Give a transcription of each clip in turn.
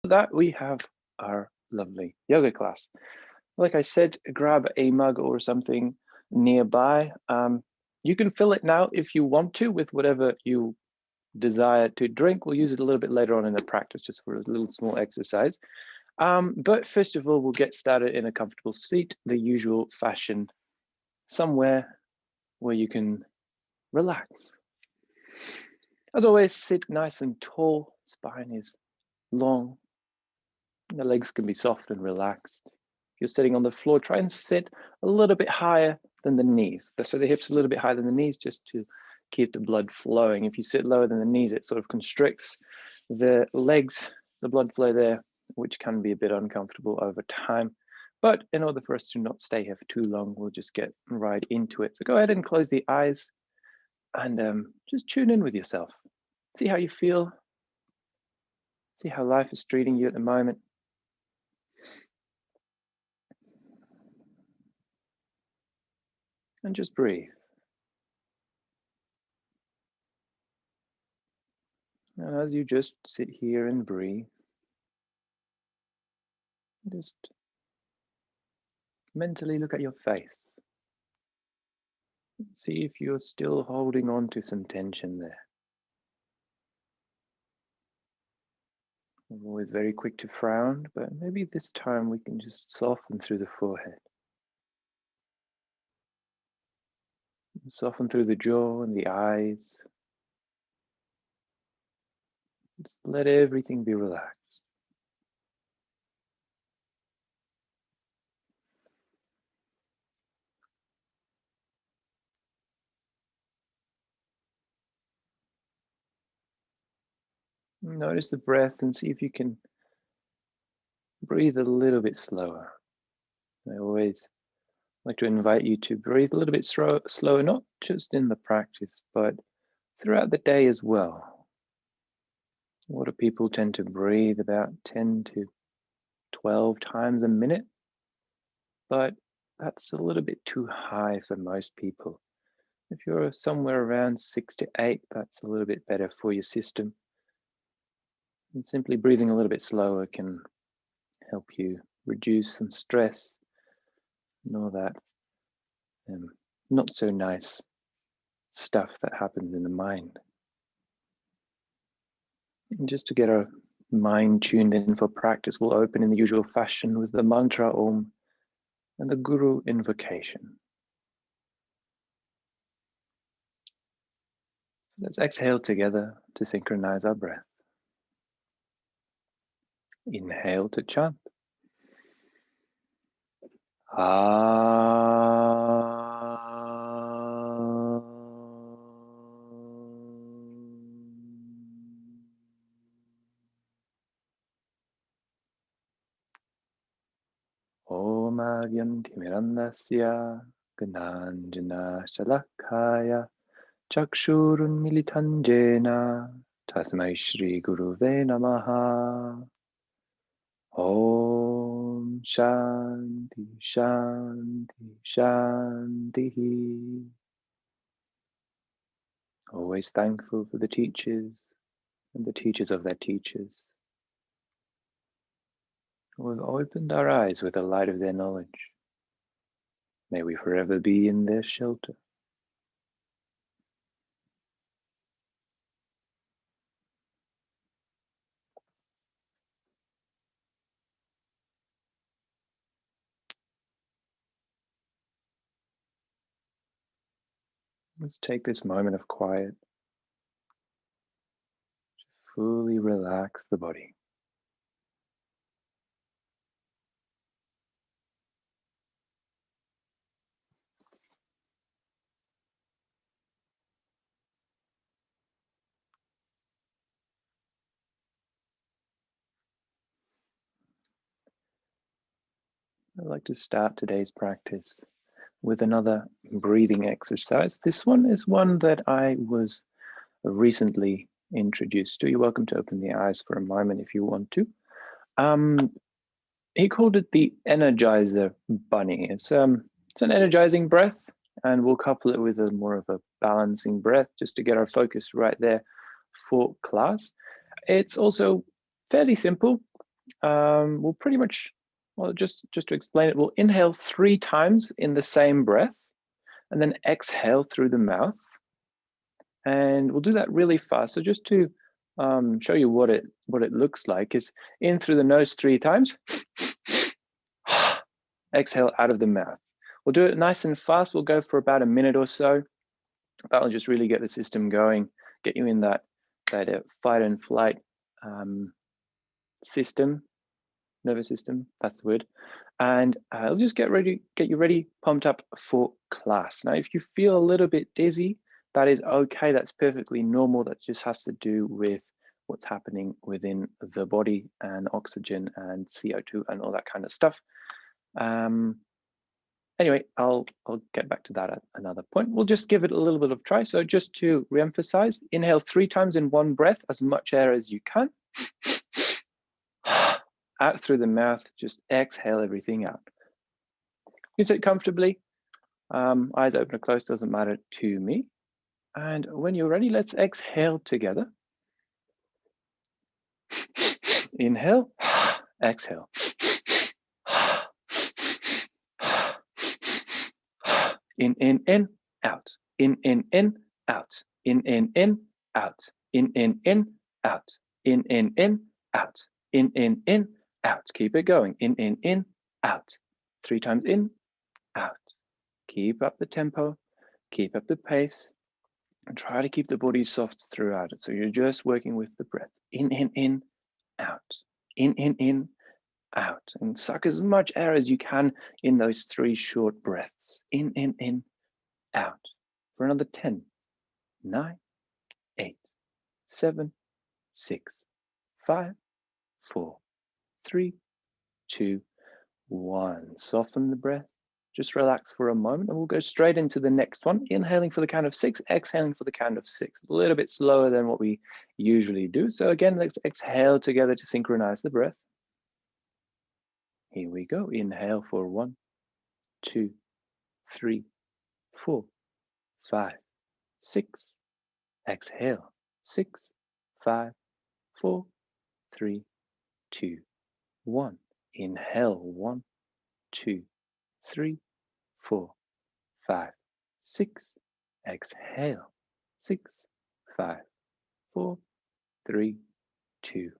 that we have our lovely yoga class. Like I said, grab a mug or something nearby. You can fill it now if you want to with whatever you desire to drink. We'll use it a little bit later on in the practice just for a little small exercise. But first of all, we'll get started in a comfortable seat, the usual fashion, somewhere where you can relax. As always, sit nice and tall, spine is long, the legs can be soft and relaxed. If you're sitting on the floor, try and sit a little bit higher than the knees. So the hips a little bit higher than the knees just to keep the blood flowing. If you sit lower than the knees, it sort of constricts the legs, the blood flow there, which can be a bit uncomfortable over time. But in order for us to not stay here for too long, we'll just get right into it. So go ahead and close the eyes and just tune in with yourself. See how you feel. See how life is treating you at the moment. And just breathe. And as you just sit here and breathe, just mentally look at your face. See if you're still holding on to some tension there. I'm always very quick to frown, but maybe this time we can just soften through the forehead. Soften through the jaw and the eyes. Just let everything be relaxed. Notice the breath and see if you can breathe a little bit slower. I always like to invite you to breathe a little bit slower, not just in the practice, but throughout the day as well. A lot of people tend to breathe about 10 to 12 times a minute, but that's a little bit too high for most people. If you're somewhere around 6 to 8, that's a little bit better for your system. And simply breathing a little bit slower can help you reduce some stress and all that not so nice stuff that happens in the mind. And just to get our mind tuned in for practice, we'll open in the usual fashion with the mantra Om and the Guru invocation. So let's exhale together to synchronize our breath. Inhale to chant. Om Agyantimirandasya Gananjana Shalakaya Chakshurun Militanjena Tasmai Shri Guruve Namaha. Om Shanti Shanti Shanti. Always thankful for the teachers and the teachers of their teachers, who have opened our eyes with the light of their knowledge. May we forever be in their shelter. Let's take this moment of quiet to fully relax the body. I'd like to start today's practice with another breathing exercise. This one is one that I was recently introduced to. You're welcome to open the eyes for a moment if you want to. He called it the Energizer Bunny. It's an energizing breath, and we'll couple it with a more of a balancing breath just to get our focus right there for class. It's also fairly simple. we'll pretty much, well, just to explain it, we'll inhale 3 times in the same breath and then exhale through the mouth. And we'll do that really fast. So just to show you what it looks like is in through the nose 3 times, exhale out of the mouth. We'll do it nice and fast. We'll go for about a minute or so. That'll just really get the system going, get you in that fight and flight system, nervous system, that's the word. And it'll just get you ready, pumped up for class. Now, if you feel a little bit dizzy, that is okay. That's perfectly normal. That just has to do with what's happening within the body and oxygen and CO2 and all that kind of stuff. Anyway, I'll get back to that at another point. We'll just give it a little bit of try. So just to reemphasize, inhale 3 times in one breath, as much air as you can. Out through the mouth, just exhale everything out. You can sit comfortably, eyes open or closed, doesn't matter to me. And when you're ready, let's exhale together. Inhale, exhale. In, out. In, out. In, out. In, out. In, out. In, out. Keep it going. In, out. 3 times in, out. Keep up the tempo, keep up the pace, and try to keep the body soft throughout it. So you're just working with the breath. In, out. In, out. And suck as much air as you can in those 3 short breaths. In, out. For another 10, 9, 8, 7, 6, 5, 4, 3, 2, 1. Soften the breath. Just relax for a moment and we'll go straight into the next one. Inhaling for the count of 6, exhaling for the count of 6. A little bit slower than what we usually do. So again, let's exhale together to synchronize the breath. Here we go. Inhale for 1, 2, 3, 4, 5, 6. Exhale. 6, 5, 4, 3, 2, 1. Inhale. 1, 2, 3, 4, 5, 6. Exhale. 6, 5, 4, 3, 2,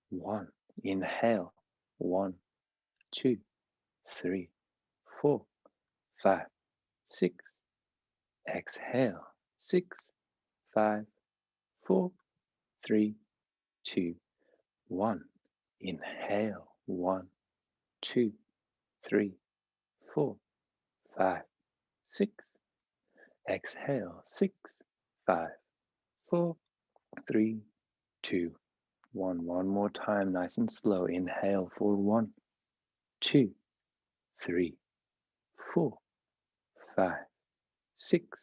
1. Inhale. 1, 2, 3, 4, 5, 6. Exhale. 6, 5, 4, 3, 2, 1. Inhale. 1, 2, 3, 4, 5, 6. Exhale. 6, 5, 4, 3, 2, 1. One more time, nice and slow. Inhale for 1, 2, 3, 4, 5, 6.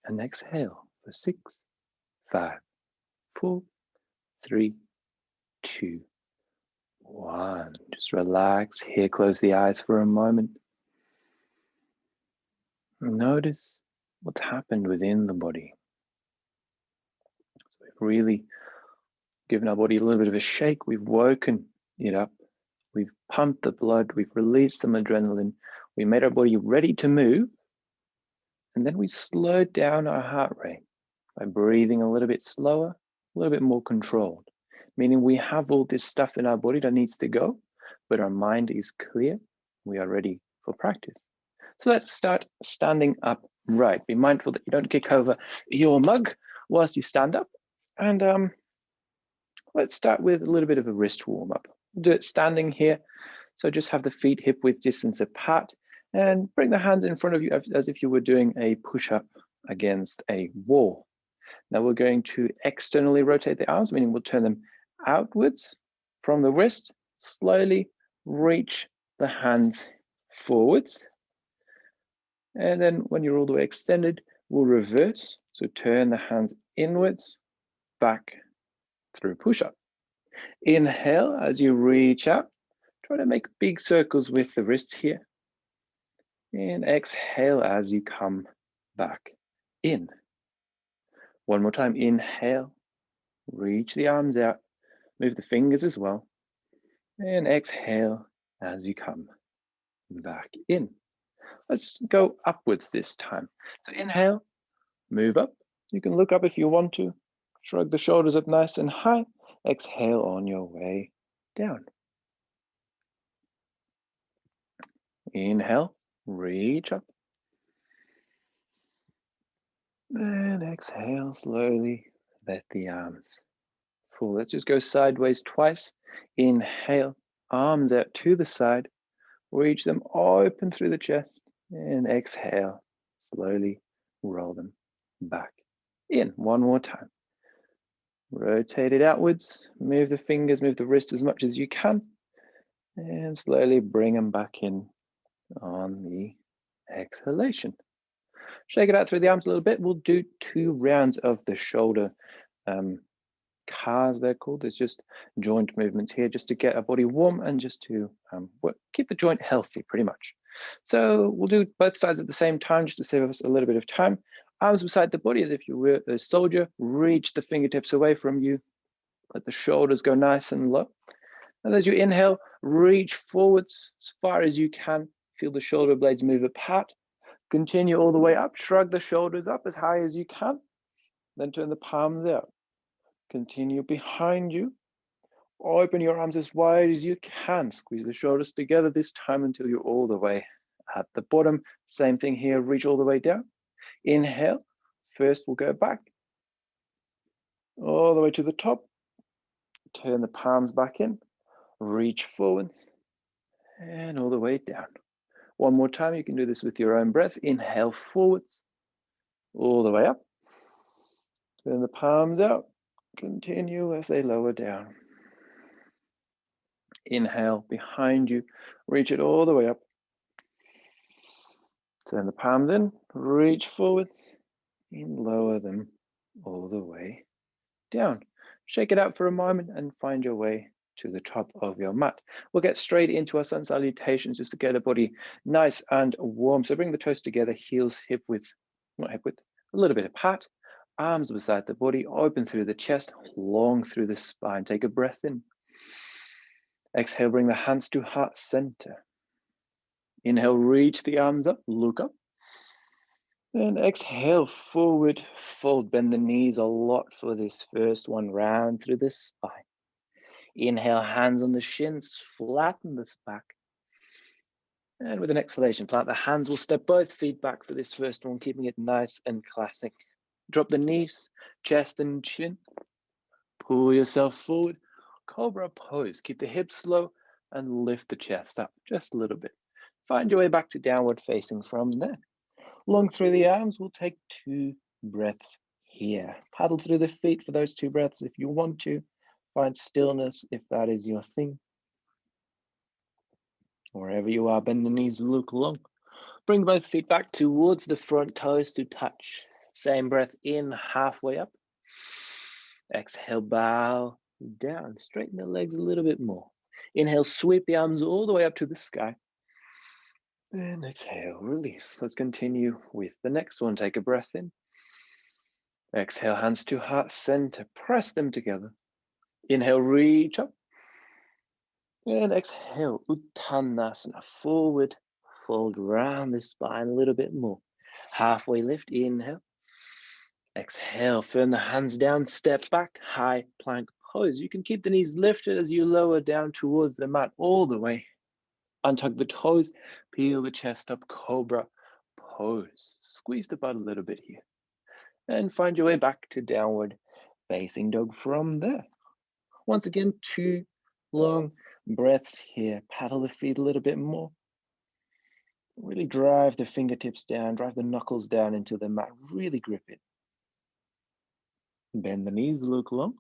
And exhale for 6, 5, 4, 3, 2, 1. Just relax here. Close the eyes for a moment. Notice what's happened within the body. So we've really given our body a little bit of a shake. We've woken it up. We've pumped the blood. We've released some adrenaline. We made our body ready to move. And then we slowed down our heart rate by breathing a little bit slower, a little bit more controlled. Meaning we have all this stuff in our body that needs to go, but our mind is clear. We are ready for practice. So let's start standing up right. Be mindful that you don't kick over your mug whilst you stand up. And let's start with a little bit of a wrist warm up. We'll do it standing here. So just have the feet hip width distance apart and bring the hands in front of you as if you were doing a push-up against a wall. Now we're going to externally rotate the arms, meaning we'll turn them outwards from the wrist, slowly reach the hands forwards. And then when you're all the way extended, we'll reverse. So turn the hands inwards, back through push-up. Inhale as you reach out. Try to make big circles with the wrists here. And exhale as you come back in. One more time, inhale, reach the arms out, move the fingers as well. And exhale as you come back in. Let's go upwards this time. So inhale, move up. You can look up if you want to. Shrug the shoulders up nice and high. Exhale on your way down. Inhale, reach up. And exhale slowly, let the arms fall. Let's just go sideways twice. Inhale, arms out to the side. Reach them open through the chest. And exhale, slowly roll them back in. One more time. Rotate it outwards. Move the fingers, move the wrist as much as you can. And slowly bring them back in on the exhalation. Shake it out through the arms a little bit. We'll do 2 rounds of the shoulder cars, they're called. It's just joint movements here just to get our body warm and just to keep the joint healthy pretty much. So we'll do both sides at the same time just to save us a little bit of time. Arms beside the body as if you were a soldier. Reach the fingertips away from you. Let the shoulders go nice and low. And as you inhale, reach forwards as far as you can. Feel the shoulder blades move apart. Continue all the way up. Shrug the shoulders up as high as you can. Then turn the palms out. Continue behind you. Open your arms as wide as you can. Squeeze the shoulders together this time until you're all the way at the bottom. Same thing here, reach all the way down. Inhale. First, we'll go back. All the way to the top. Turn the palms back in. Reach forwards. And all the way down. One more time, you can do this with your own breath. Inhale forwards. All the way up. Turn the palms out. Continue as they lower down. Inhale behind you. Reach it all the way up. Turn the palms in. Reach forwards. And lower them all the way down. Shake it out for a moment and find your way to the top of your mat. We'll get straight into our sun salutations just to get the body nice and warm. So bring the toes together, heels not hip width, a little bit apart. Arms beside the body, open through the chest, long through the spine. Take a breath in. Exhale, bring the hands to heart center. Inhale, reach the arms up, look up. And exhale, forward fold. Bend the knees a lot for this first one, round through the spine. Inhale, hands on the shins, flatten this back. And with an exhalation, plant the hands. We'll step both feet back for this first one, keeping it nice and classic. Drop the knees, chest and chin. Pull yourself forward. Cobra pose. Keep the hips low and lift the chest up just a little bit. Find your way back to downward facing from there. Long through the arms, we'll take 2 breaths here. Paddle through the feet for those 2 breaths if you want to. Find stillness if that is your thing. Wherever you are, bend the knees, look long. Bring both feet back towards the front toes to touch. Same breath in, halfway up. Exhale, bow down. Straighten the legs a little bit more. Inhale, sweep the arms all the way up to the sky. And exhale, release. Let's continue with the next one. Take a breath in. Exhale, hands to heart center. Press them together. Inhale, reach up. And exhale, Uttanasana. Forward fold round the spine a little bit more. Halfway lift, inhale. Exhale, firm the hands down, step back, high plank pose. You can keep the knees lifted as you lower down towards the mat all the way. Untug the toes, peel the chest up, cobra pose. Squeeze the butt a little bit here. And find your way back to downward facing dog from there. Once again, 2 long breaths here. Paddle the feet a little bit more. Really drive the fingertips down, drive the knuckles down into the mat. Really grip it. Bend the knees, look long.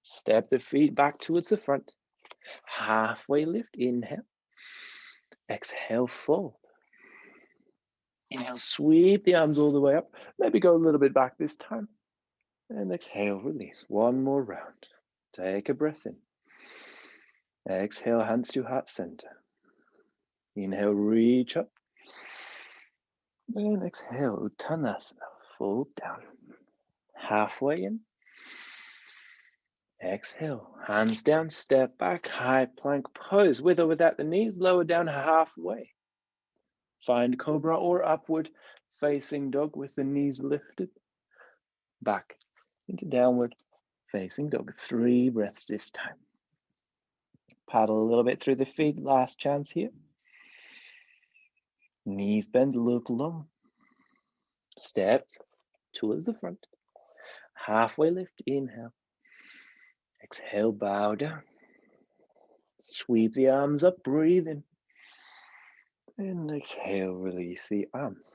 Step the feet back towards the front. Halfway lift, inhale. Exhale, fold. Inhale, sweep the arms all the way up. Maybe go a little bit back this time. And exhale, release. One more round. Take a breath in. Exhale, hands to heart center. Inhale, reach up. And exhale, Uttanasana. Fold down. Halfway in. Exhale, hands down, step back, high plank pose, with or without the knees, lower down halfway. Find cobra or upward facing dog with the knees lifted. Back into downward facing dog. 3 breaths this time. Paddle a little bit through the feet, last chance here. Knees bend, look long. Step towards the front. Halfway lift, inhale. Exhale, bow down. Sweep the arms up, breathe in. And exhale, release the arms.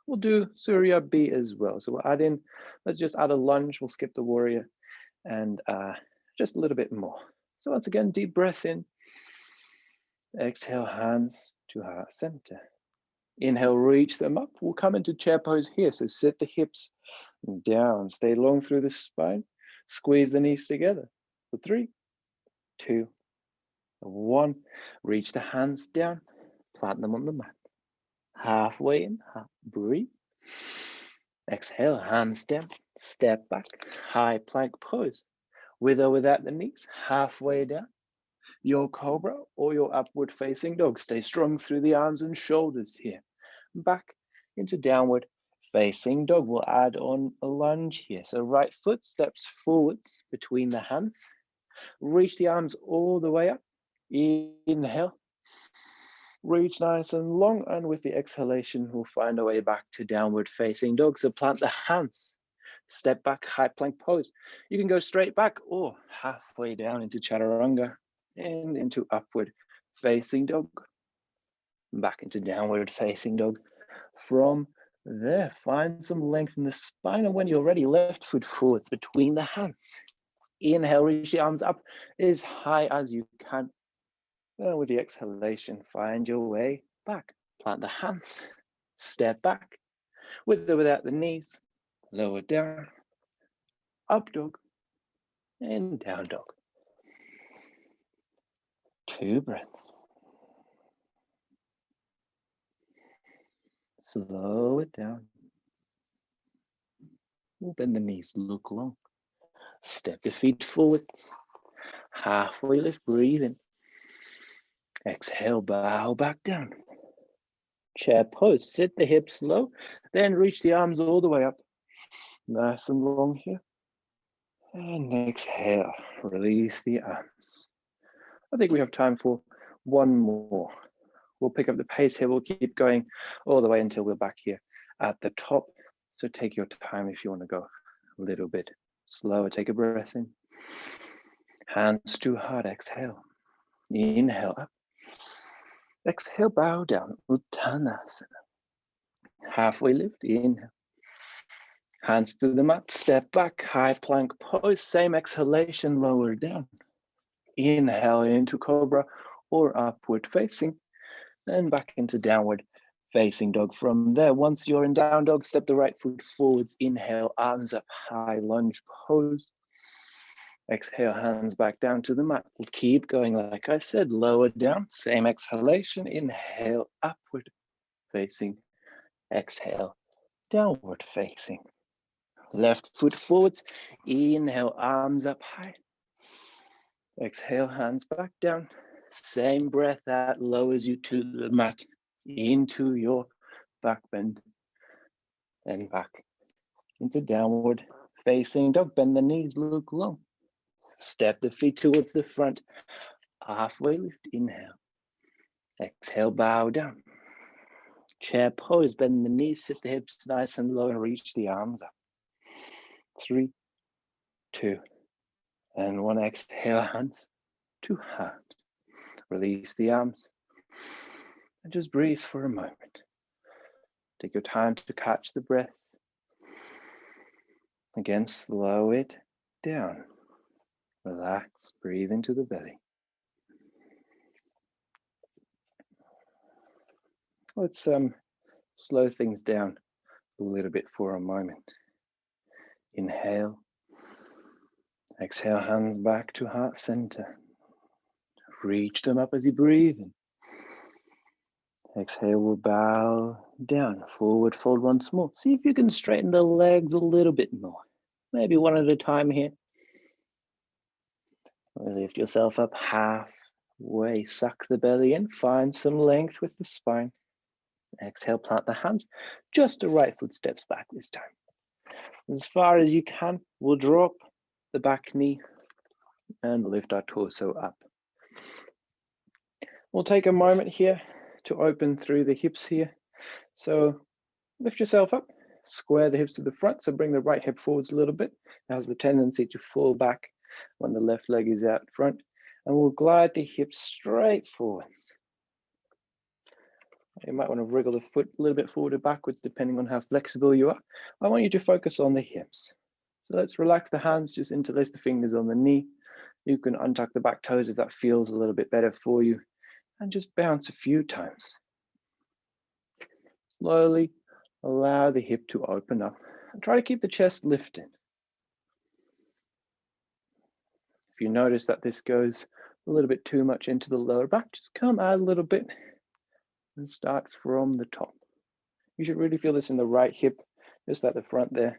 We'll do Surya B as well. So we'll add in, let's just add a lunge. We'll skip the warrior and just a little bit more. So once again, deep breath in. Exhale, hands to heart center. Inhale, reach them up. We'll come into chair pose here. So sit the hips down. Stay long through the spine. Squeeze the knees together. For 3, 2, 1. Reach the hands down. Plant them on the mat. Halfway in, breathe. Exhale, hands down. Step back. High plank pose. With or without the knees. Halfway down. Your cobra or your upward facing dog. Stay strong through the arms and shoulders here. Back into downward facing dog. We'll add on a lunge here. So right foot steps forwards between the hands. Reach the arms all the way up. Inhale. Reach nice and long, and with the exhalation, we'll find our way back to downward facing dog. So plant the hands. Step back, high plank pose. You can go straight back or halfway down into chaturanga. And into upward facing dog. Back into downward facing dog. From there, find some length in the spine, and when you're ready, left foot forwards between the hands. Inhale, reach the arms up as high as you can. And with the exhalation, find your way back. Plant the hands. Step back. With or without the knees. Lower down. Up dog. And down dog. 2 breaths. Slow it down. We'll bend the knees, look long. Step the feet forwards. Halfway lift, breathe in. Exhale, bow back down. Chair pose, sit the hips low, then reach the arms all the way up. Nice and long here. And exhale, release the arms. I think we have time for one more. We'll pick up the pace here. We'll keep going all the way until we're back here at the top. So take your time if you want to go a little bit slower. Take a breath in. Hands to heart, exhale. Inhale up. Exhale, bow down. Uttanasana. Halfway lift, inhale. Hands to the mat, step back, high plank pose. Same exhalation, lower down. Inhale into cobra or upward facing. And back into downward facing dog. From there, once you're in down dog, step the right foot forwards. Inhale, arms up, high lunge pose. Exhale, hands back down to the mat. We'll keep going, like I said, lower down. Same exhalation. Inhale, upward facing. Exhale, downward facing. Left foot forwards. Inhale, arms up high. Exhale, hands back down. Same breath that lowers you to the mat, into your back bend, and back into downward facing dog. Bend the knees, look long. Step the feet towards the front. Halfway lift, inhale. Exhale, bow down. Chair pose, bend the knees, sit the hips nice and low, and reach the arms up. 3, 2, and 1. Exhale, hands to heart. Release the arms and just breathe for a moment. Take your time to catch the breath. Again, slow it down. Relax, breathe into the belly. Let's slow things down a little bit for a moment. Inhale. Exhale, hands back to heart center. Reach them up as you breathe in. Exhale, we'll bow down. Forward fold once more. See if you can straighten the legs a little bit more. Maybe one at a time here. Lift yourself up halfway, suck the belly in, find some length with the spine. Exhale, plant the hands, just the right foot steps back this time. As far as you can, we'll drop the back knee and lift our torso up. We'll take a moment here to open through the hips here. So lift yourself up, square the hips to the front, so bring the right hip forwards a little bit. It has the tendency to fall back when the left leg is out front, and we'll glide the hips straight forwards. You might want to wriggle the foot a little bit forward or backwards depending on how flexible you are. I want you to focus on the hips. So let's relax the hands, just interlace the fingers on the knee. You can untuck the back toes if that feels a little bit better for you, and just bounce a few times. Slowly allow the hip to open up and try to keep the chest lifted. If you notice that this goes a little bit too much into the lower back, just come out a little bit and start from the top. You should really feel this in the right hip, just at the front there.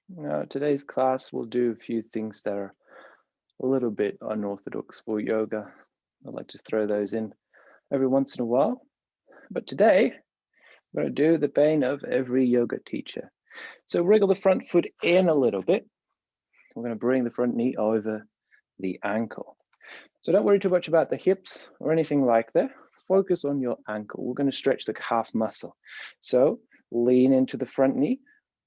Now, today's class will do a few things that are a little bit unorthodox for yoga. I'd like to throw those in every once in a while. But today, I'm going to do the bane of every yoga teacher. So wriggle the front foot in a little bit. We're going to bring the front knee over the ankle. So don't worry too much about the hips or anything like that. Focus on your ankle. We're going to stretch the calf muscle. So lean into the front knee,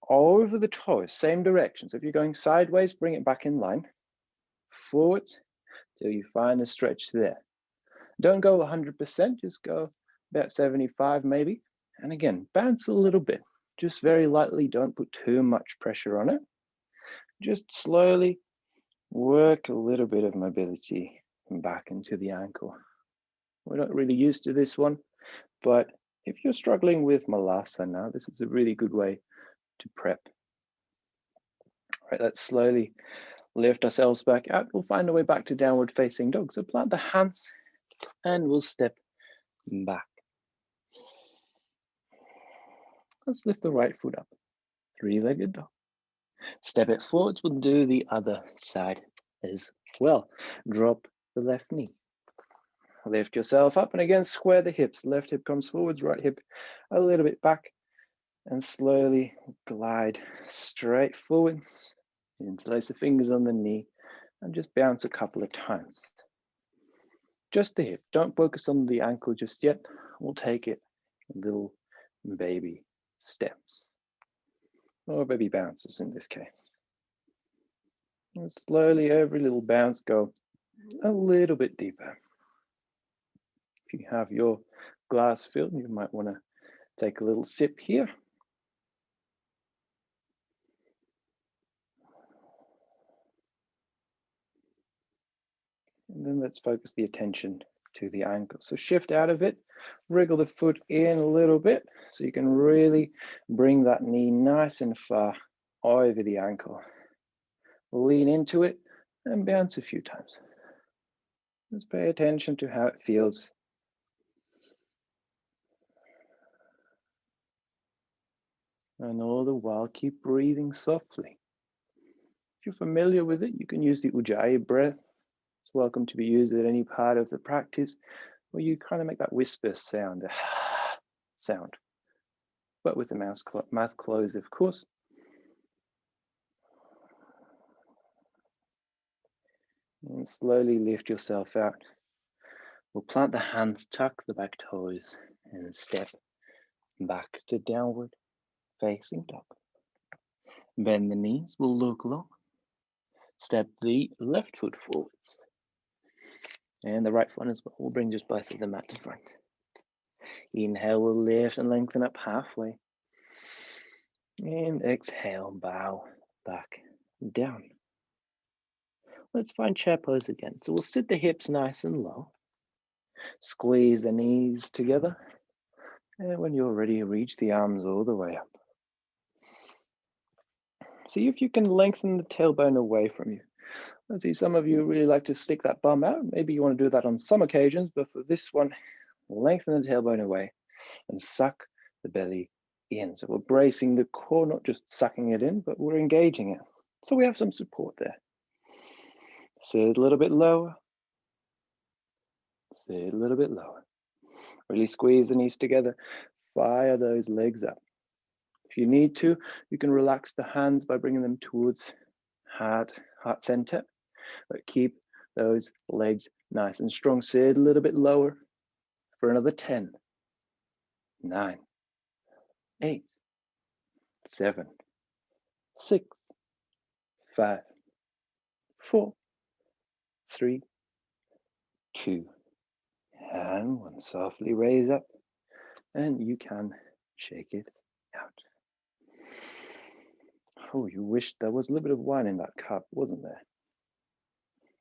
over the toes, same direction. So if you're going sideways, bring it back in line. Forwards till you find a stretch there. Don't go 100%, just go about 75 maybe. And again, bounce a little bit, just very lightly. Don't put too much pressure on it. Just slowly work a little bit of mobility back into the ankle. We're not really used to this one, but if you're struggling with malasana, this is a really good way to prep. All right, let's slowly lift ourselves back out. We'll find a way back to downward facing dog. So plant the hands and we'll step back. Let's lift the right foot up, three-legged dog. Step it forwards, we'll do the other side as well. Drop the left knee. Lift yourself up and again, square the hips. Left hip comes forwards, right hip a little bit back, and slowly glide straight forwards. Interlace the fingers on the knee and just bounce a couple of times. Just the hip, don't focus on the ankle just yet. We'll take it in little baby steps, or baby bounces in this case. And slowly, every little bounce, go a little bit deeper. If you have your glass filled, you might want to take a little sip here. And then let's focus the attention to the ankle. So shift out of it, wriggle the foot in a little bit so you can really bring that knee nice and far over the ankle. Lean into it and bounce a few times. Just pay attention to how it feels. And all the while, keep breathing softly. If you're familiar with it, you can use the Ujjayi breath. It's welcome to be used at any part of the practice where you kind of make that whisper sound, but with the mouth closed, of course. And slowly lift yourself out. We'll plant the hands, tuck the back toes, and step back to downward facing dog. Bend the knees, we'll look long. Step the left foot forwards. And the right foot as well. We'll bring just both of them out to front. Inhale, we'll lift and lengthen up halfway. And exhale, bow back down. Let's find chair pose again. So we'll sit the hips nice and low. Squeeze the knees together. And when you're ready, reach the arms all the way up. See if you can lengthen the tailbone away from you. I see some of you really like to stick that bum out. Maybe you want to do that on some occasions, but for this one, lengthen the tailbone away and suck the belly in. So we're bracing the core, not just sucking it in, but we're engaging it. So we have some support there. Sit a little bit lower. Sit a little bit lower. Really squeeze the knees together. Fire those legs up. If you need to, you can relax the hands by bringing them towards heart center, but keep those legs nice and strong. Sit a little bit lower for another 10, 9, 8, 7, 6, 5, 4, 3, 2, and 1. Softly raise up, and you can shake it out. Oh, you wish there was a little bit of wine in that cup, wasn't there?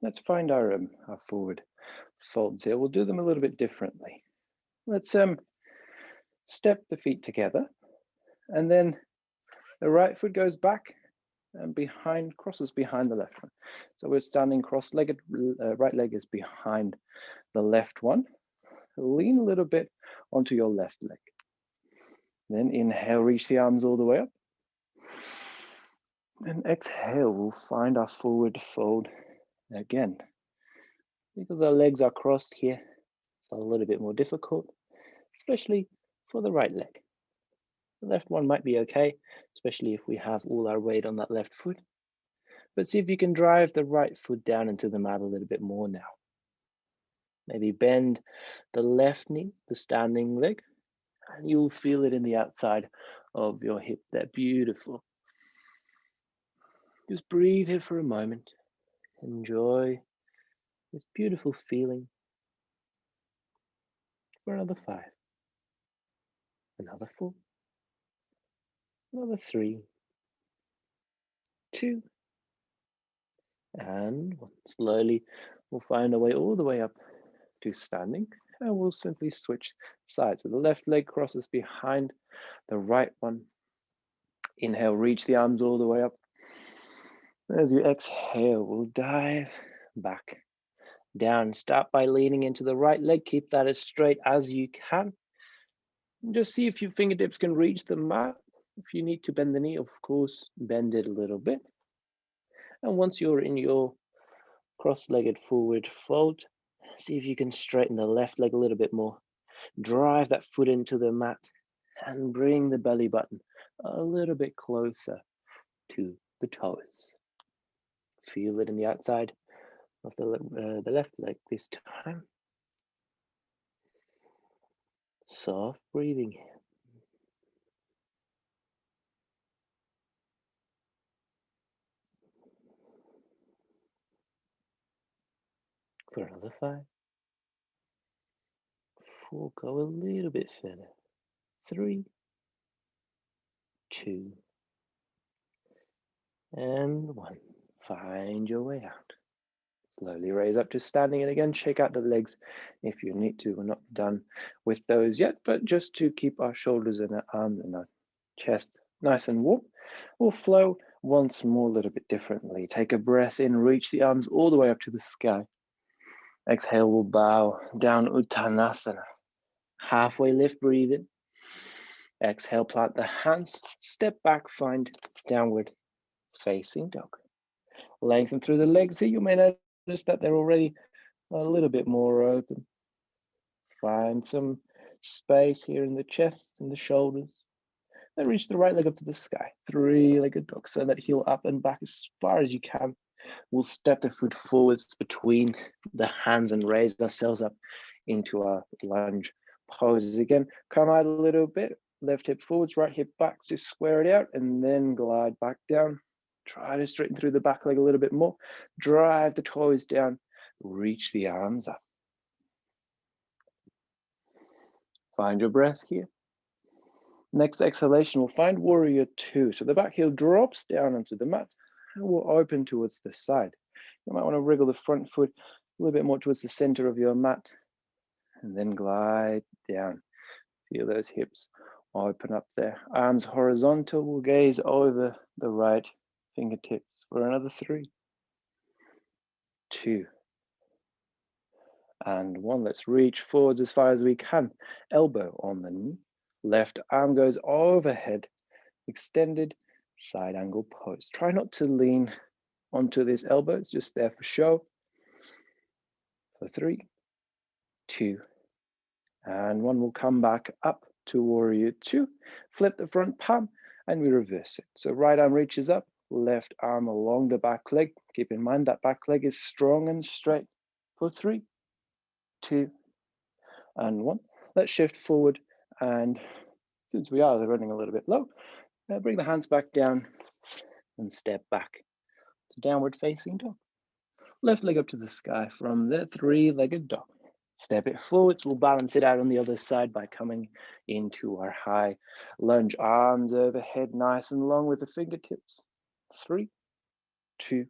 Let's find our forward folds here. We'll do them a little bit differently. Let's step the feet together, and then the right foot goes back and crosses behind the left one. So we're standing cross-legged, right leg is behind the left one. Lean a little bit onto your left leg. Then inhale, reach the arms all the way up. And exhale, we'll find our forward fold again. Because our legs are crossed here, it's a little bit more difficult, especially for the right leg. The left one might be okay, especially if we have all our weight on that left foot. But see if you can drive the right foot down into the mat a little bit more now. Maybe bend the left knee, the standing leg, and you'll feel it in the outside of your hip there. Beautiful. Just breathe here for a moment. Enjoy this beautiful feeling. For another 5. Another 4. Another 3. 2. And 1. Slowly, we'll find our way all the way up to standing, and we'll simply switch sides. So the left leg crosses behind the right one. Inhale, reach the arms all the way up. As you exhale, we'll dive back down. Start by leaning into the right leg. Keep that as straight as you can. And just see if your fingertips can reach the mat. If you need to bend the knee, of course, bend it a little bit. And once you're in your cross-legged forward fold, see if you can straighten the left leg a little bit more. Drive that foot into the mat and bring the belly button a little bit closer to the toes. Feel it in the outside of the left leg this time. Soft breathing. For another 5. 4, go a little bit further. 3, 2, and 1. Find your way out. Slowly raise up to standing, and again, shake out the legs if you need to. We're not done with those yet, but just to keep our shoulders and our arms and our chest nice and warm, we'll flow once more a little bit differently. Take a breath in, reach the arms all the way up to the sky. Exhale, we'll bow down Uttanasana. Halfway lift, breathe in. Exhale, plant the hands, step back, find downward facing dog. Lengthen through the legs here. You may notice that they're already a little bit more open. Find some space here in the chest and the shoulders. Then reach the right leg up to the sky. 3-legged dog. Send that heel up and back as far as you can. We'll step the foot forwards between the hands and raise ourselves up into our lunge poses. Again, come out a little bit. Left hip forwards, right hip back. Just square it out and then glide back down. Try to straighten through the back leg a little bit more. Drive the toes down. Reach the arms up. Find your breath here. Next exhalation, we'll find warrior 2. So the back heel drops down onto the mat and we'll open towards the side. You might want to wriggle the front foot a little bit more towards the center of your mat and then glide down. Feel those hips open up there. Arms horizontal, we'll gaze over the right fingertips for another 3, 2, and 1. Let's reach forwards as far as we can. Elbow on the knee. Left arm goes overhead, extended side angle pose. Try not to lean onto this elbow, it's just there for show. For 3, 2, and 1. We'll come back up to warrior 2, flip the front palm, and we reverse it. So right arm reaches up, left arm along the back leg. Keep in mind that back leg is strong and straight. For 3, 2, and 1. Let's shift forward, and since we are running a little bit low, bring the hands back down and step back to downward facing dog. Left leg up to the sky from the 3-legged dog. Step it forwards. We'll balance it out on the other side by coming into our high lunge. Arms overhead, nice and long with the fingertips. 3, 2,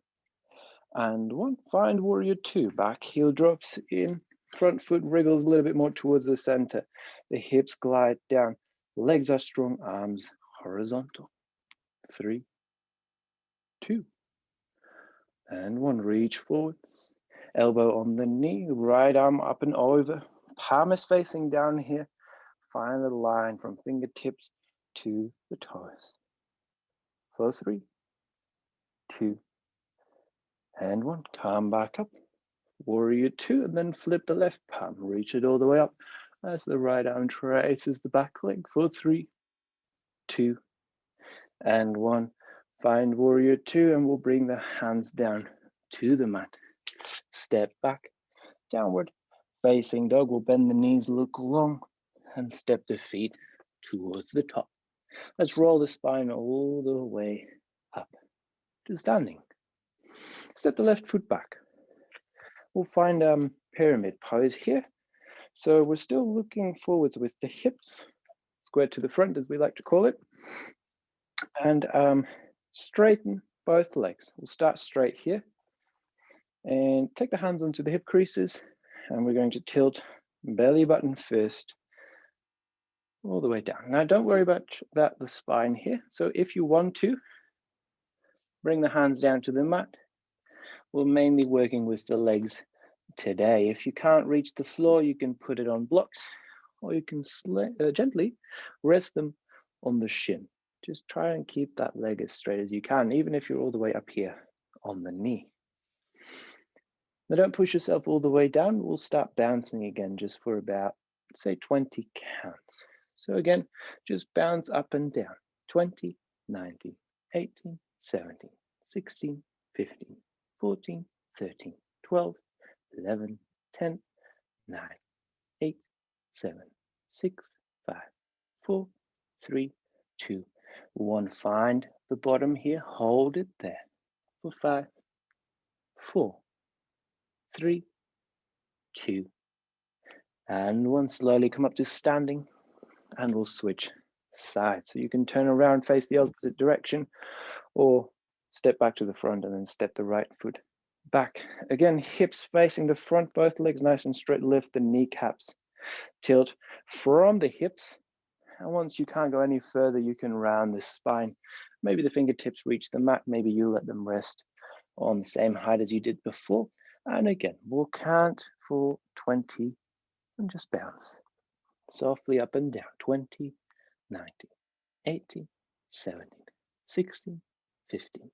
and 1. Find warrior 2. Back heel drops in. Front foot wriggles a little bit more towards the center. The hips glide down. Legs are strong. Arms horizontal. 3, 2, and 1. Reach forwards. Elbow on the knee, right arm up and over. Palm is facing down here. Find the line from fingertips to the toes. For 3, 2, and 1. Come back up. Warrior 2, and then flip the left palm. Reach it all the way up as the right arm traces the back leg. For 3, 2, and 1. Find warrior 2, and we'll bring the hands down to the mat. Step back, downward facing dog. We'll bend the knees, look long, and step the feet towards the top. Let's roll the spine all the way up to standing. Step the left foot back. We'll find pyramid pose here. So we're still looking forwards with the hips, square to the front as we like to call it, and straighten both legs. We'll start straight here and take the hands onto the hip creases, and we're going to tilt belly button first all the way down. Now don't worry about the spine here. So if you want to, bring the hands down to the mat. We're mainly working with the legs today. If you can't reach the floor, you can put it on blocks, or you can gently rest them on the shin. Just try and keep that leg as straight as you can, even if you're all the way up here on the knee. Now don't push yourself all the way down. We'll start bouncing again just for about, say, 20 counts. So again, just bounce up and down. 20, 19, 18, 17, 16, 15, 14, 13, 12, 11, 10, 9, 8, 7, 6, 5, 4, 3, 2, 1. Find the bottom here. Hold it there for 5, 4, 3, 2, and 1. Slowly come up to standing, and we'll switch sides. So you can turn around, face the opposite direction, or step back to the front and then step the right foot back. Again, hips facing the front, both legs nice and straight. Lift the kneecaps. Tilt from the hips. And once you can't go any further, you can round the spine. Maybe the fingertips reach the mat. Maybe you let them rest on the same height as you did before. And again, we'll count for 20 and just bounce softly up and down. 20, 19, 18, 17, 16, 15,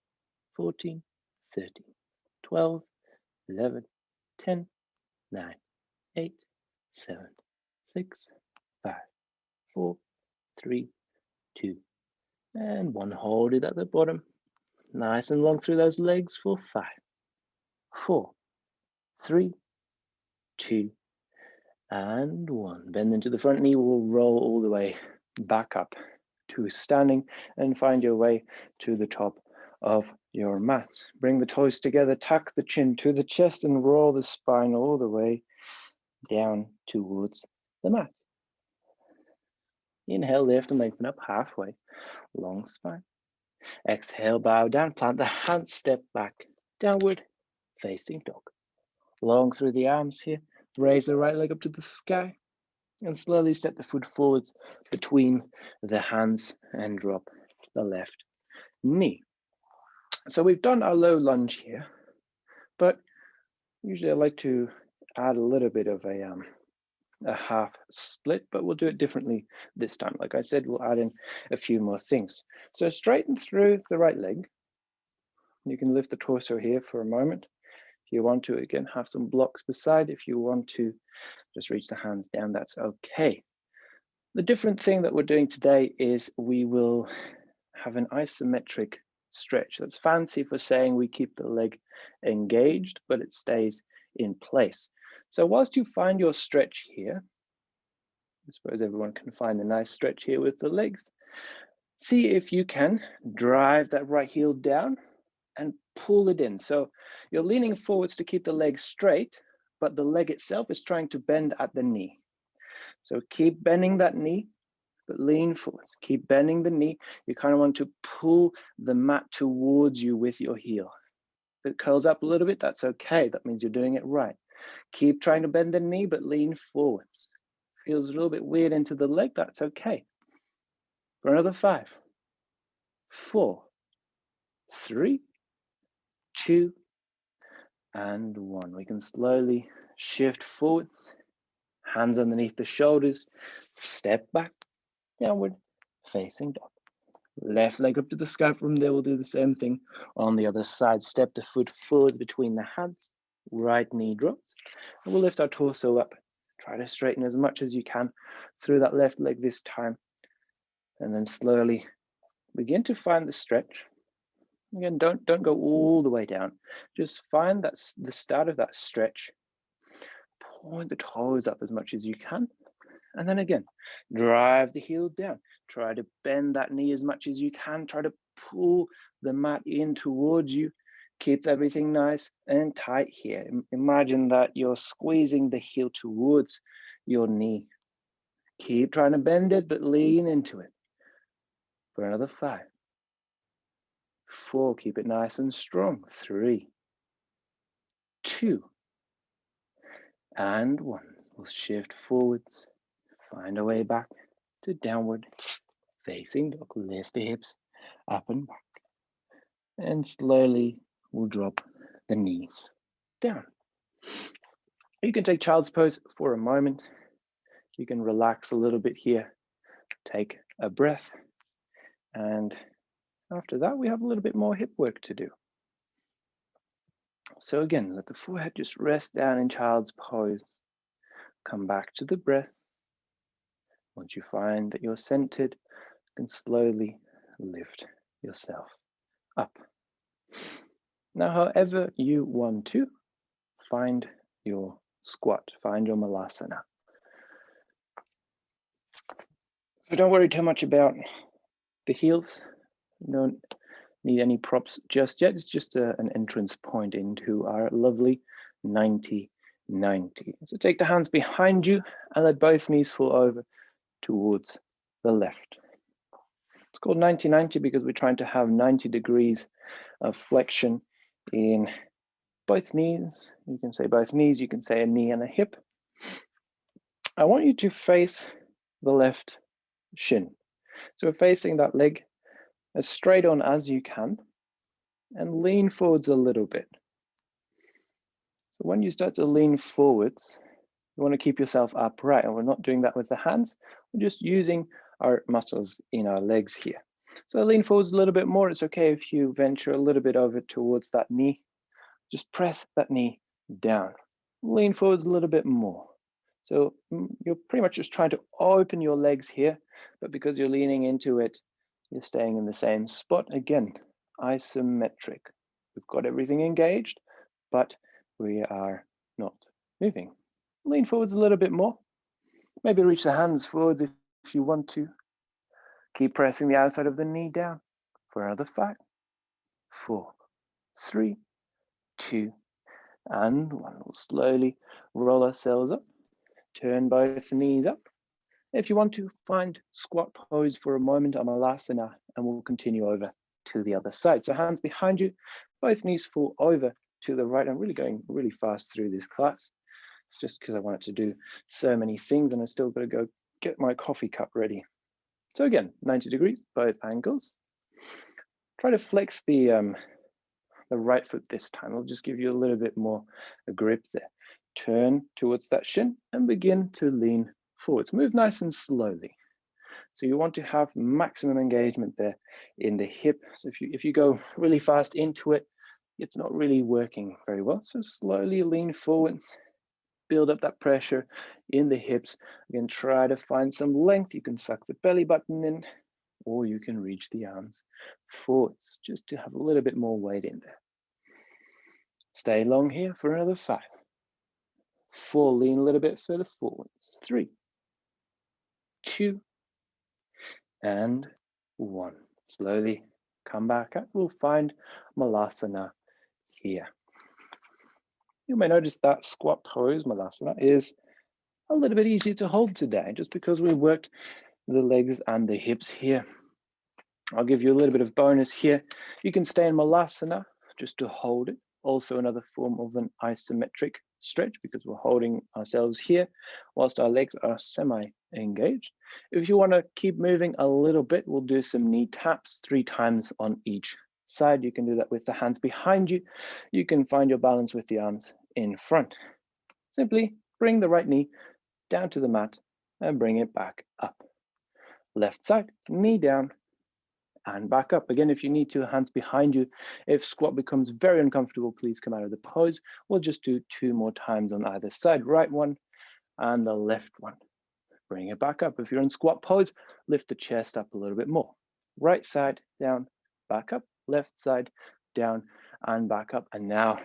14, 13, 12, 11, 10, 9, 8, 7, 6, 5, 4, 3, 2, and 1. Hold it at the bottom. Nice and long through those legs for 5, 4, 3, 2, and 1. Bend into the front knee. We'll roll all the way back up to standing and find your way to the top of your mat. Bring the toes together, tuck the chin to the chest, and roll the spine all the way down towards the mat. Inhale, lift and lengthen up halfway, long spine. Exhale, bow down, plant the hands, step back, downward facing dog. Long through the arms here, raise the right leg up to the sky, and slowly step the foot forwards between the hands and drop the left knee. So we've done our low lunge here, but usually I like to add a little bit of a a half split, but we'll do it differently this time. Like I said, we'll add in a few more things. So straighten through the right leg. You can lift the torso here for a moment. If you want to, again, have some blocks beside. If you want to, just reach the hands down, that's okay. The different thing that we're doing today is we will have an isometric stretch. That's fancy for saying we keep the leg engaged, but it stays in place. So whilst you find your stretch here, I suppose everyone can find a nice stretch here with the legs. See if you can drive that right heel down and pull it in. So you're leaning forwards to keep the leg straight, but the leg itself is trying to bend at the knee. So keep bending that knee, but lean forwards. Keep bending the knee. You kind of want to pull the mat towards you with your heel. If it curls up a little bit, that's okay. That means you're doing it right. Keep trying to bend the knee, but lean forwards. Feels a little bit weird into the leg, that's okay. For another 5, 4, 3, 2, and 1. We can slowly shift forwards, hands underneath the shoulders, step back, downward, facing dog. Left leg up to the sky. From there, we'll do the same thing on the other side. Step the foot forward between the hands, right knee drops, and we'll lift our torso up. Try to straighten as much as you can through that left leg this time, and then slowly begin to find the stretch. Again, don't go all the way down. Just find that the start of that stretch. Point the toes up as much as you can. And then again, drive the heel down. Try to bend that knee as much as you can. Try to pull the mat in towards you. Keep everything nice and tight here. Imagine that you're squeezing the heel towards your knee. Keep trying to bend it, but lean into it. For another 5, 4, keep it nice and strong. 3, 2, and 1. We'll shift forwards. Find a way back to downward facing dog. Lift the hips up and back. And slowly we'll drop the knees down. You can take child's pose for a moment. You can relax a little bit here. Take a breath. And after that, we have a little bit more hip work to do. So again, let the forehead just rest down in child's pose. Come back to the breath. Once you find that you're centered, you can slowly lift yourself up. Now, however you want to, find your squat, find your malasana. So don't worry too much about the heels. You don't need any props just yet. It's just an entrance point into our lovely 90-90. So take the hands behind you and let both knees fall over towards the left. It's called 90-90 because we're trying to have 90 degrees of flexion in both knees. You can say both knees, you can say a knee and a hip. I want you to face the left shin. So we're facing that leg as straight on as you can and lean forwards a little bit. So when you start to lean forwards, you want to keep yourself upright, and we're not doing that with the hands. We're just using our muscles in our legs here. So lean forwards a little bit more. It's okay if you venture a little bit over towards that knee. Just press that knee down. Lean forwards a little bit more. So you're pretty much just trying to open your legs here, but because you're leaning into it, you're staying in the same spot. Again, isometric. We've got everything engaged, but we are not moving. Lean forwards a little bit more. Maybe reach the hands forwards if you want to. Keep pressing the outside of the knee down for another 5, 4, 3, 2, and 1. We'll slowly roll ourselves up. Turn both knees up. If you want to, find squat pose for a moment, amalasana, and we'll continue over to the other side. So hands behind you, both knees fall over to the right. I'm really going really fast through this class. It's just because I wanted to do so many things and I still got to go get my coffee cup ready. So again, 90 degrees, both ankles. Try to flex the the right foot this time. I'll just give you a little bit more grip there. Turn towards that shin and begin to lean forwards. Move nice and slowly. So you want to have maximum engagement there in the hip. So if you go really fast into it, it's not really working very well. So slowly lean forwards, build up that pressure in the hips. Again, try to find some length. You can suck the belly button in, or you can reach the arms forwards just to have a little bit more weight in there. Stay long here for another 5. 4, lean a little bit further forwards. 3, 2, and 1. Slowly come back up. We'll find Malasana here. You may notice that squat pose, Malasana, is a little bit easier to hold today, just because we worked the legs and the hips here. I'll give you a little bit of bonus here. You can stay in Malasana just to hold it. Also another form of an isometric stretch, because we're holding ourselves here whilst our legs are semi-engaged. If you want to keep moving a little bit, we'll do some knee taps 3 times on each side. You can do that with the hands behind you. You can find your balance with the arms in front. Simply bring the right knee down to the mat and bring it back up. Left side, knee down and back up. Again, if you need to, hands behind you. If squat becomes very uncomfortable, please come out of the pose. We'll just do 2 more times on either side, right one and the left one. Bring it back up. If you're in squat pose, lift the chest up a little bit more. Right side, down, back up, left side, down and back up. And now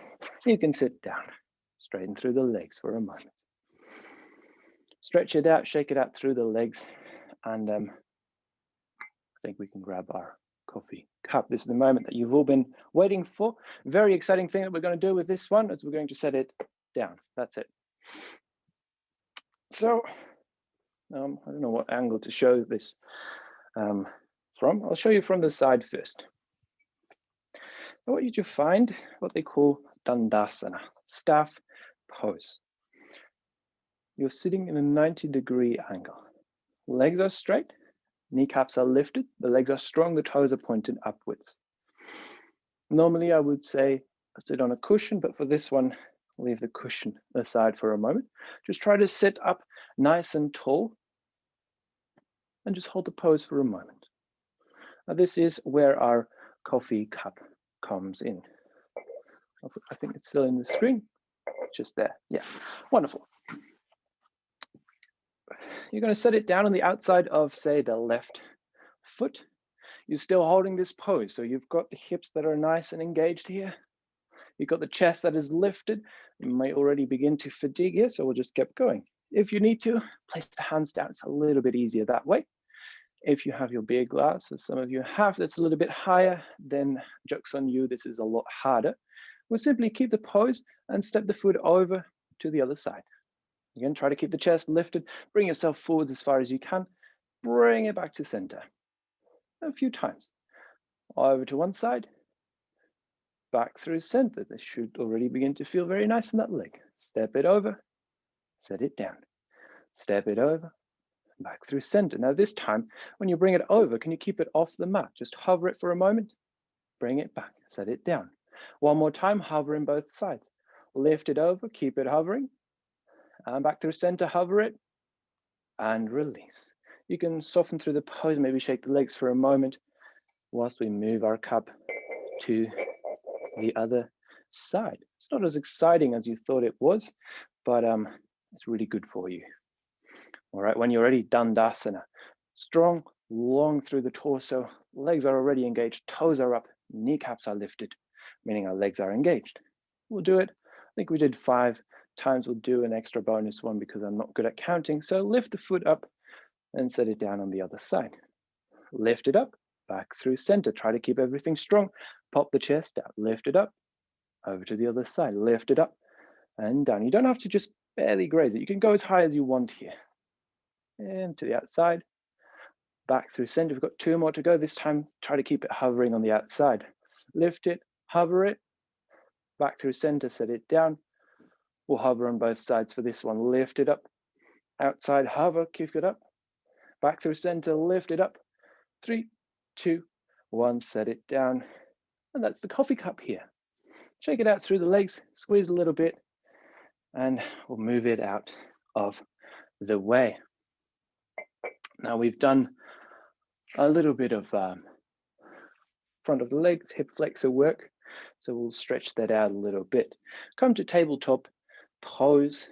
you can sit down, straighten through the legs for a moment. Stretch it out, shake it out through the legs, and I think we can grab our coffee cup. This is the moment that you've all been waiting for. Very exciting thing that we're going to do with this one is we're going to set it down. That's it. So I don't know what angle to show this from. I'll show you from the side first. I want you to find what they call Dandasana, staff pose. You're sitting in a 90-degree angle. Legs are straight, kneecaps are lifted, the legs are strong, the toes are pointed upwards. Normally, I would say sit on a cushion, but for this one, leave the cushion aside for a moment. Just try to sit up nice and tall and just hold the pose for a moment. Now, this is where our coffee cup comes in. I think it's still in the screen, just there. Yeah, wonderful. You're going to set it down on the outside of, say, the left foot. You're still holding this pose. So you've got the hips that are nice and engaged here. You've got the chest that is lifted. You may already begin to fatigue here, so we'll just keep going. If you need to, place the hands down. It's a little bit easier that way. If you have your beer glass, as some of you have, that's a little bit higher, then joke's on you, this is a lot harder. We'll simply keep the pose and step the foot over to the other side. Again, try to keep the chest lifted, bring yourself forwards as far as you can, bring it back to center. A few times. Over to one side, back through center. This should already begin to feel very nice in that leg. Step it over, set it down. Step it over, back through center. Now this time, when you bring it over, can you keep it off the mat? Just hover it for a moment, bring it back, set it down. One more time, hover in both sides. Lift it over, keep it hovering, and back through center, hover it, and release. You can soften through the pose, maybe shake the legs for a moment whilst we move our cup to the other side. It's not as exciting as you thought it was, but it's really good for you. All right, when you're ready, Dandasana. Strong, long through the torso, legs are already engaged, toes are up, kneecaps are lifted, meaning our legs are engaged. We'll do it. I think we did 5 times. We'll do an extra bonus one because I'm not good at counting. So lift the foot up and set it down on the other side. Lift it up, back through center. Try to keep everything strong. Pop the chest out, lift it up, over to the other side, lift it up and down. You don't have to just barely graze it. You can go as high as you want here. And to the outside, back through center. We've got 2 more to go. This time, try to keep it hovering on the outside. Lift it, hover it, back through center, set it down. We'll hover on both sides for this one. Lift it up, outside, hover, keep it up, back through center, lift it up. 3, 2, 1, set it down. And that's the coffee cup here. Shake it out through the legs, squeeze a little bit, and we'll move it out of the way. Now we've done a little bit of front of the legs, hip flexor work. So we'll stretch that out a little bit. Come to tabletop pose,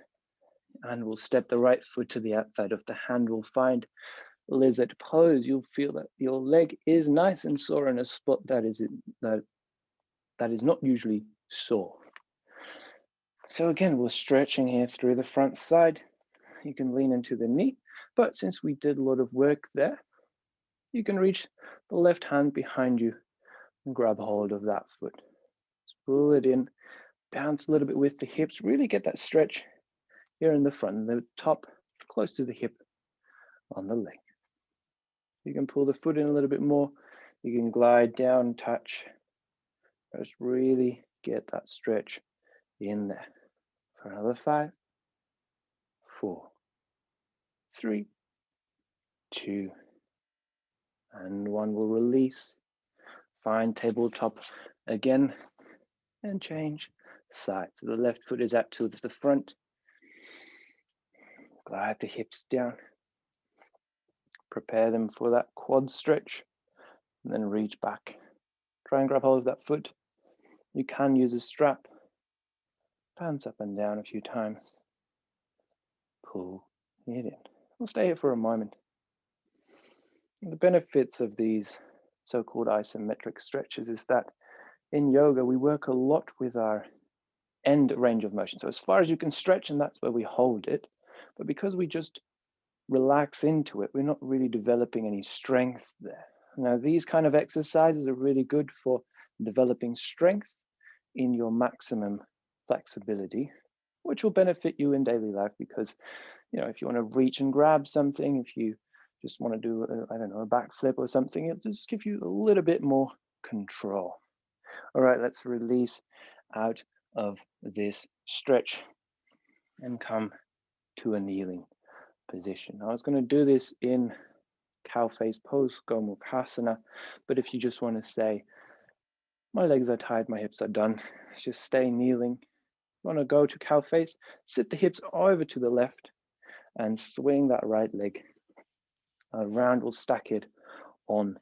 and we'll step the right foot to the outside of the hand. We'll find lizard pose. You'll feel that your leg is nice and sore in a spot that is not usually sore. So again, we're stretching here through the front side. You can lean into the knee, but since we did a lot of work there, you can reach the left hand behind you and grab hold of that foot. Just pull it in, bounce a little bit with the hips, really get that stretch here in the front, the top close to the hip on the leg. You can pull the foot in a little bit more. You can glide down, touch. Just really get that stretch in there. For another 5, 4, 3, 2, and 1. Will release. Find tabletop again and change side. So the left foot is out towards the front. Glide the hips down. Prepare them for that quad stretch, and then reach back. Try and grab hold of that foot. You can use a strap. Bounce up and down a few times. Pull it in. We'll stay here for a moment. The benefits of these so-called isometric stretches is that in yoga, we work a lot with our end range of motion. So as far as you can stretch, and that's where we hold it. But because we just relax into it, we're not really developing any strength there. Now, these kind of exercises are really good for developing strength in your maximum flexibility, which will benefit you in daily life because, if you want to reach and grab something, if you just want to do, a backflip or something, it'll just give you a little bit more control. All right, let's release out of this stretch and come to a kneeling position. I was going to do this in cow face pose, Gomukhasana, but if you just want to say, my legs are tired, my hips are done, just stay kneeling. You want to go to cow face, sit the hips over to the left and swing that right leg around. We'll stack it on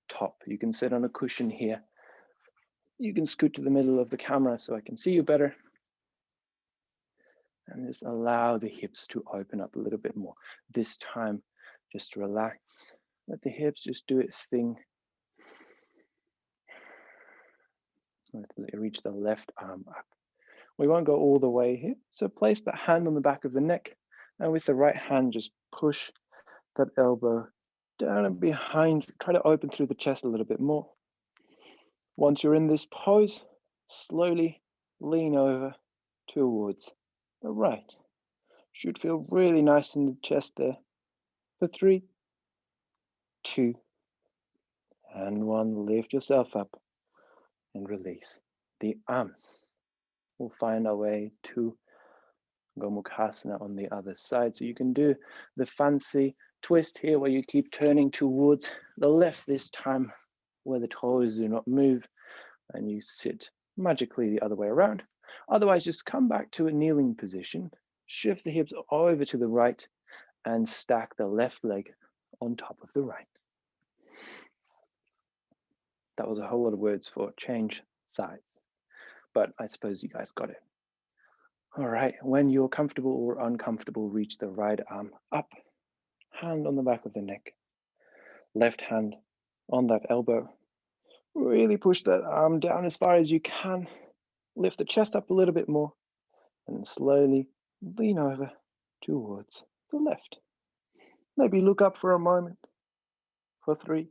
top. You can sit on a cushion here. You can scoot to the middle of the camera so I can see you better. And just allow the hips to open up a little bit more. This time, just relax. Let the hips just do its thing. Reach the left arm up. We won't go all the way here. So place the hand on the back of the neck. And with the right hand, just push that elbow down and behind. Try to open through the chest a little bit more. Once you're in this pose, slowly lean over towards the right. Should feel really nice in the chest there. For 3, 2, and 1. Lift yourself up and release the arms. We'll find our way to Gomukhasana on the other side. So you can do the fancy twist here where you keep turning towards the left this time, where the toes do not move, and you sit magically the other way around. Otherwise, just come back to a kneeling position, shift the hips over to the right, and stack the left leg on top of the right. That was a whole lot of words for change sides, but I suppose you guys got it. All right, when you're comfortable or uncomfortable, reach the right arm up, hand on the back of the neck, left hand on that elbow. Really push that arm down as far as you can. Lift the chest up a little bit more and slowly lean over towards the left. Maybe look up for a moment. For 3,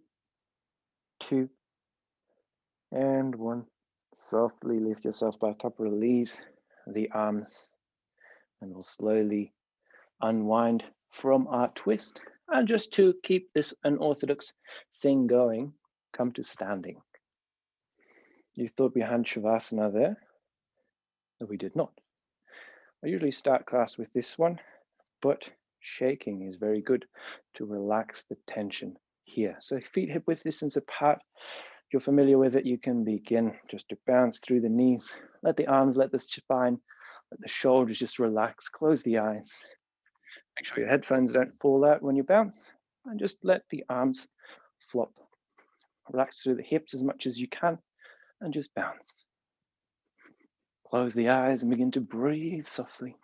2, and 1. Softly lift yourself back up, release the arms, and we'll slowly unwind from our twist. And just to keep this unorthodox thing going, come to standing. You thought we had Shavasana there? No, we did not. I usually start class with this one, but shaking is very good to relax the tension here. So feet hip width distance apart, you're familiar with it, you can begin just to bounce through the knees. Let the arms, let the spine, let the shoulders just relax. Close the eyes. Make sure your headphones don't fall out when you bounce. And just let the arms flop. Relax through the hips as much as you can and just bounce. Close the eyes and begin to breathe softly.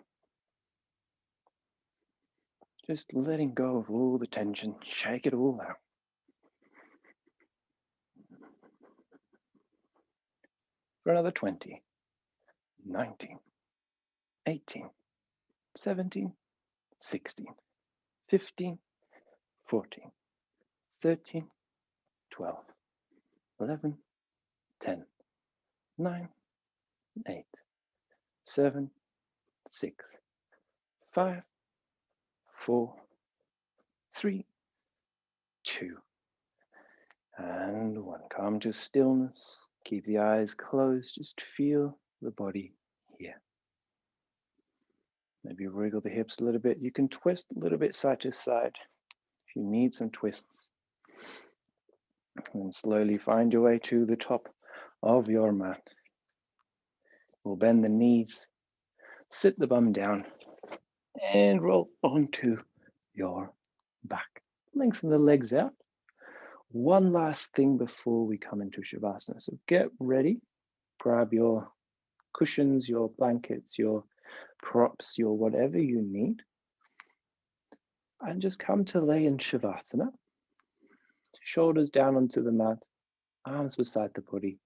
Just letting go of all the tension. Shake it all out. For another 20, 19, 18, 17, 16, 15, 14, 13, 12, 11, 10, 9, 8, 7, 6, 5, 4, 3, 2, and 1. Come to stillness. Keep the eyes closed. Just feel the body here. Maybe wriggle the hips a little bit. You can twist a little bit side to side if you need some twists. And slowly find your way to the top of your mat. We'll bend the knees, sit the bum down, and roll onto your back. Lengthen the legs out. One last thing before we come into Shavasana. So get ready. Grab your cushions, your blankets, your props, your whatever you need. And just come to lay in Shavasana. Shoulders down onto the mat, arms beside the body,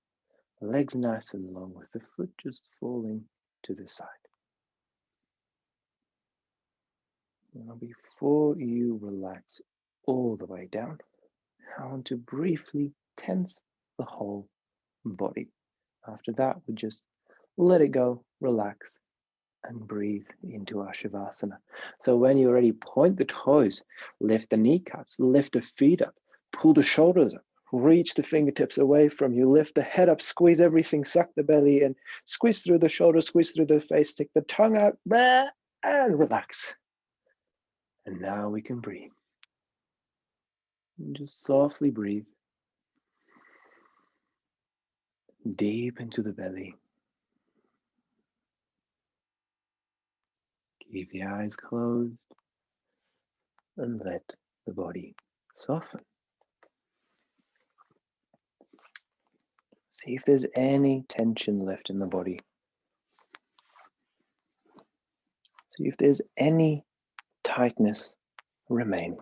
legs nice and long with the foot just falling to the side. Now before you relax all the way down, I want to briefly tense the whole body. After that, we just let it go, relax, and breathe into our Shavasana. So when you're ready, point the toes, lift the kneecaps, lift the feet up, pull the shoulders up, reach the fingertips away from you, lift the head up, squeeze everything, suck the belly in, squeeze through the shoulders, squeeze through the face, stick the tongue out, and relax. And now we can breathe. And just softly breathe deep into the belly. Keep the eyes closed and let the body soften. See if there's any tension left in the body. See if there's any tightness remaining.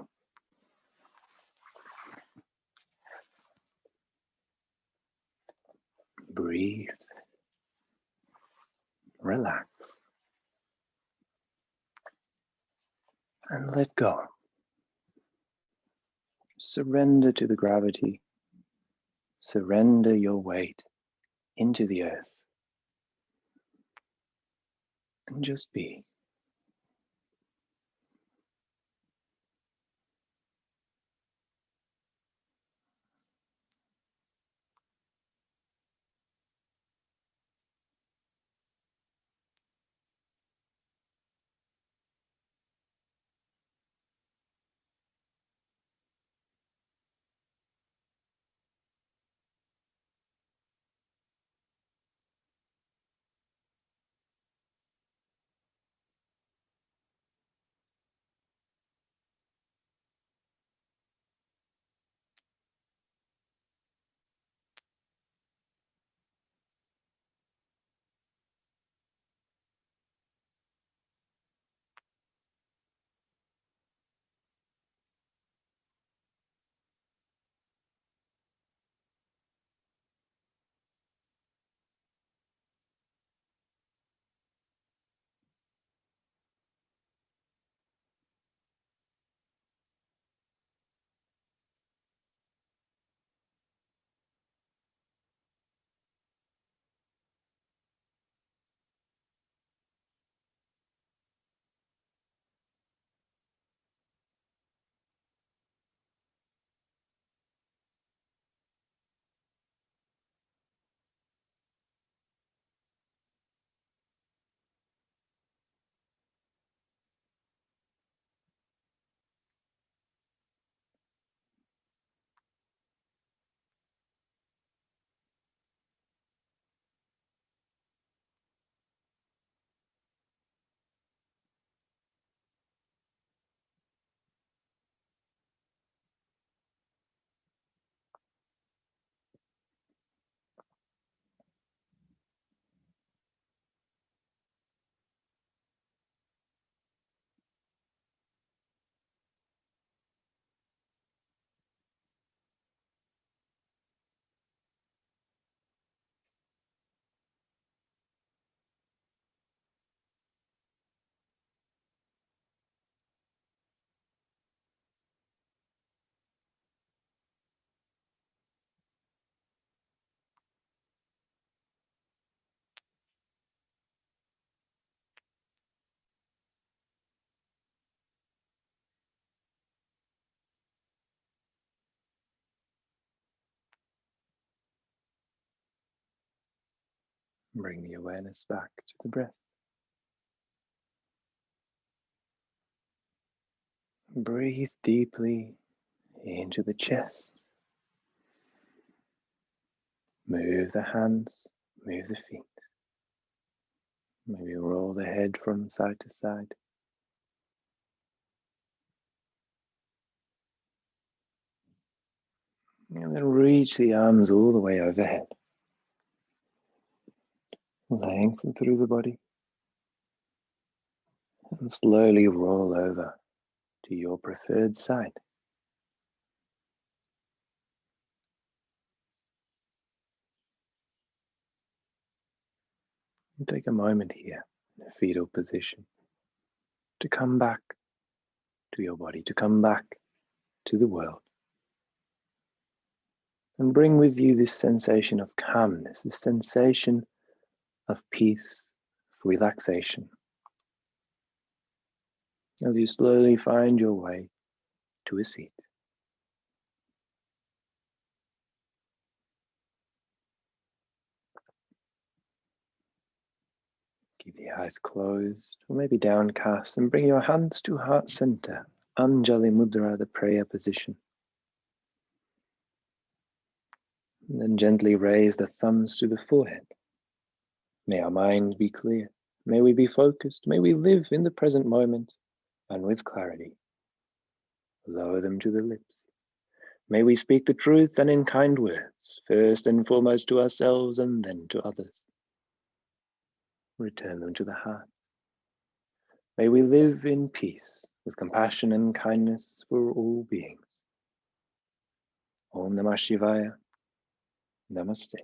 Breathe. Relax. And let go. Surrender to the gravity. Surrender your weight into the earth. And just be. Bring the awareness back to the breath. Breathe deeply into the chest. Move the hands, move the feet. Maybe roll the head from side to side. And then reach the arms all the way overhead. Lengthen through the body. And slowly roll over to your preferred side. And take a moment here in a fetal position to come back to your body, to come back to the world. And bring with you this sensation of calmness, this sensation of peace, of relaxation, as you slowly find your way to a seat. Keep the eyes closed, or maybe downcast, and bring your hands to heart center, Anjali Mudra, the prayer position. And then gently raise the thumbs to the forehead. May our mind be clear. May we be focused. May we live in the present moment and with clarity. Lower them to the lips. May we speak the truth and in kind words, first and foremost to ourselves and then to others. Return them to the heart. May we live in peace with compassion and kindness for all beings. Om Namah Shivaya. Namaste.